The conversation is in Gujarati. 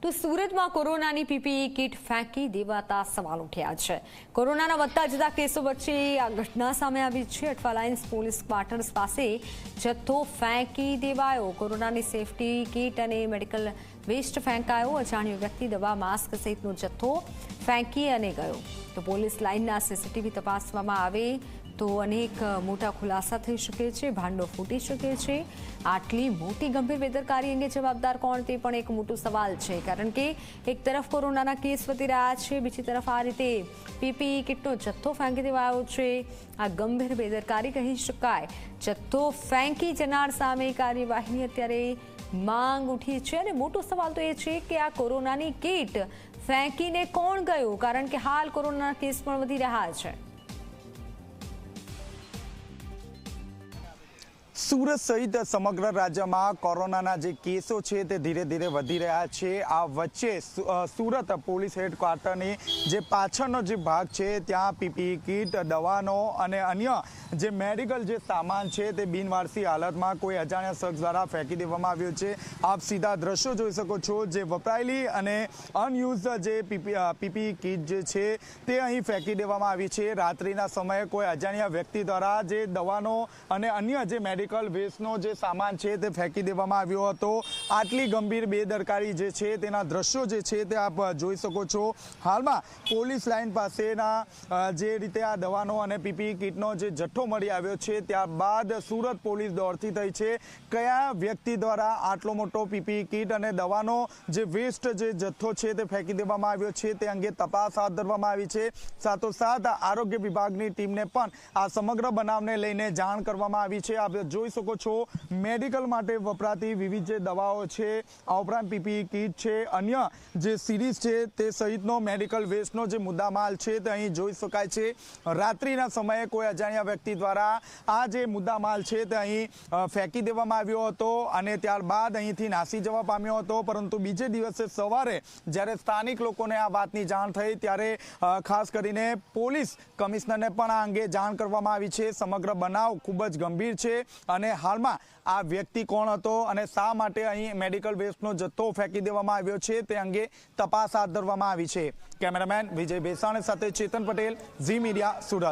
તો સુરતમાં કોરોનાની પીપીઈ કિટ ફેંકી દેવાતા સવાલ ઉઠ્યા છે। કોરોનાના વધતા જતા કેસો વચ્ચે આ ઘટના સામે આવી છે। અઠવાલાઇન્સ પોલીસ ક્વાર્ટર્સ પાસે જથ્થો ફેંકી દેવાયો। કોરોનાની સેફટી કિટ અને મેડિકલ વેસ્ટ ફેંકાયો। અજાણ્યો વ્યક્તિ દવા માસ્ક સહિતનો જથ્થો ફેંકી અને ગયો। તો પોલીસ લાઇનના સીસીટીવી તપાસવામાં આવે તો અનેક મોટા ખુલાસા થઈ શકે છે, ભાંડો ફૂટી શકે છે। આટલી મોટી ગંભીર બેદરકારી અંગે જવાબદાર કોણ તે પણ એક મોટો સવાલ છે, કારણ કે એક તરફ કોરોનાના કેસ વધી રહ્યા છે, બીજી તરફ આ રીતે પીપીઈ કિટનો જથ્થો ફેંકી દેવાયો છે। આ ગંભીર બેદરકારી કહી શકાય। જથ્થો ફેંકી જનાર સામે કાર્યવાહીની અત્યારે માંગ ઉઠી છે અને મોટો સવાલ તો એ છે કે આ કોરોનાની કિટ ફેંકીને કોણ ગયું, કારણ કે હાલ કોરોનાના કેસ પણ વધી રહ્યા છે। સુરત સહિત સમગ્ર રાજ્યમાં કોરોનાના જે કેસો છે તે ધીરે ધીરે વધી રહ્યા છે। આ વચ્ચે સુરત પોલીસ હેડક્વાર્ટરની જે પાછળનો જે ભાગ છે ત્યાં પીપીઈ કિટ, દવાનો અને અન્ય જે મેડિકલ જે સામાન છે તે બિનવારસી હાલતમાં કોઈ અજાણ્યા શખ્સ દ્વારા ફેંકી દેવામાં આવ્યો છે। આપ સીધા દ્રશ્યો જોઈ શકો છો, જે વપરાયેલી અને અનયુઝ જે પીપીઈ કિટ જે છે તે અહીં ફેંકી દેવામાં આવી છે। રાત્રિના સમયે કોઈ અજાણ્યા વ્યક્તિ દ્વારા જે દવાનો અને અન્ય જે મેડિકલ વેસ્ટનો જે સામાન છે તે ફેંકી દેવામાં આવ્યો હતો। આટલી ગંભીર બેદરકારી જે છે તેના દ્રશ્યો જે છે તે આપ જોઈ શકો છો। હાલમાં પોલીસ લાઇન પાસેના જે રીતે આ દવાનો અને પીપીઈ કિટનો જે જથ્થો મળી આવ્યો છે, ત્યારબાદ સુરત પોલીસ દોડતી થઈ છે। કયા વ્યક્તિ દ્વારા આટલો મોટો પીપીઈ કિટ અને દવાનો જે વેસ્ટ જે જથ્થો છે તે ફેંકી દેવામાં આવ્યો છે તે અંગે તપાસ હાથ ધરવામાં આવી છે। સાથોસાથ આરોગ્ય વિભાગની ટીમને પણ આ સમગ્ર બનાવને લઈને જાણ કરવામાં આવી છે। આપ જોઈ શકો છો, મેડિકલ માટે વપરાતી વિવિધ જે દવાઓ છે, આ ઉપરાંત પીપીઈ કિટ છે, અન્ય જે સિરીઝ છે તે સહિતનો મેડિકલ વેસ્ટનો જે મુદ્દામાલ છે તે અહીં જોઈ શકાય છે। રાત્રિના સમયે કોઈ અજાણ્યા વ્યક્તિ દ્વારા આ જે મુદ્દામાલ છે તે અહીં ફેંકી દેવામાં આવ્યો હતો અને ત્યારબાદ અહીંથી નાસી જવા પામ્યો હતો। પરંતુ બીજે દિવસે સવારે જ્યારે સ્થાનિક લોકોને આ વાતની જાણ થઈ ત્યારે ખાસ કરીને પોલીસ કમિશનરને પણ આ અંગે જાણ કરવામાં આવી છે। સમગ્ર બનાવ ખૂબ જ ગંભીર છે અને હાલમાં આ વ્યક્તિ કોણ હતો અને શા માટે અહીં મેડિકલ વેસ્ટનો જથ્થો ફેંકી દેવામાં આવ્યો છે તે અંગે તપાસ હાથ ધરવામાં આવી છે। કેમેરામેન વિજય બેસાણી સાથે ચેતન પટેલ, ઝી મીડિયા, સુરત।